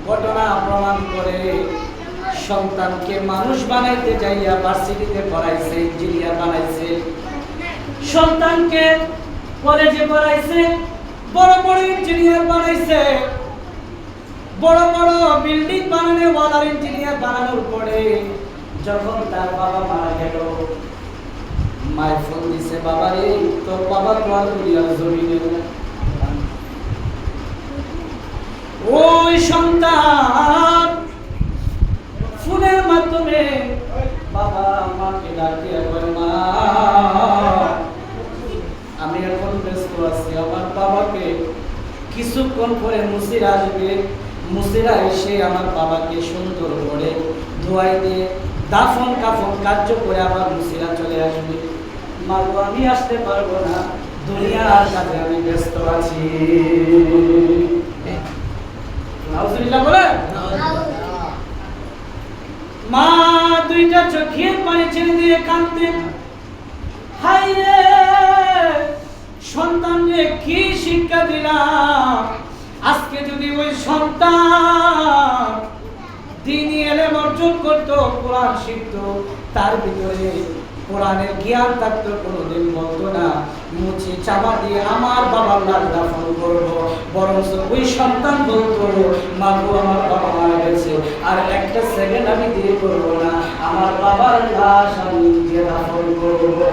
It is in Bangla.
ঘটনা প্রমাণ করে সন্তানকে মানুষ বানাইতে যাইয়া ভার্সিটিতে পড়াইছে, ইঞ্জিনিয়ার বানাইছে, সন্তানকে কলেজে পড়াইছে, বড় বড় ইঞ্জিনিয়ার বানাইছে, বড় বড় বিল্ডিং বানানো ওয়ালার ইঞ্জিনিয়ার বানানোর পরে যখন তার বাবা মারা গেল, মায়ের ফোন দিছে, বাবা রে তোর বাবা তো আর দুনিয়ার জমিনে নাই। ওই সন্তান ফোনের মাধ্যমে বাবা মাকে ডাকে, মা আমি এখন ব্যস্ত আছি, আমার বাবাকে কিছুক্ষণ পরে মুসিরা আসবে, মুসিরা এসে আমার বাবাকে সুন্দর করে ধোয়াই দিয়ে দাফন কাফন কার্য করে আবার মুসিরা চলে আসবে। মা গো আমি আসতে পারবো না, দুনিয়ার কাজে আমি ব্যস্ত আছি। নাউজুবিল্লাহ বলে মা দুইটা চোখের পানি ছেড়ে দিয়ে কাঁদতেন, হায় রে সন্তানকে কি শিক্ষা দিলাম, আজকে যদি ওই সন্তান দ্বীনি ইলম অর্জন করতো, কোরআন শিখতো, তার ভিতরে কোরআনের জ্ঞান থাকতো, কোনোদিন বলতো না মুচি চাপা দিয়ে আমার বাবার লাশ দাফন করবো, বরং ওই সন্তান বলতো মা গো আমার বাবা মারা গেছে, আর একটা সেকেন্ড আমি দেরি করবো না, আমার বাবার লাশ আমি নিজে দাফন করবো।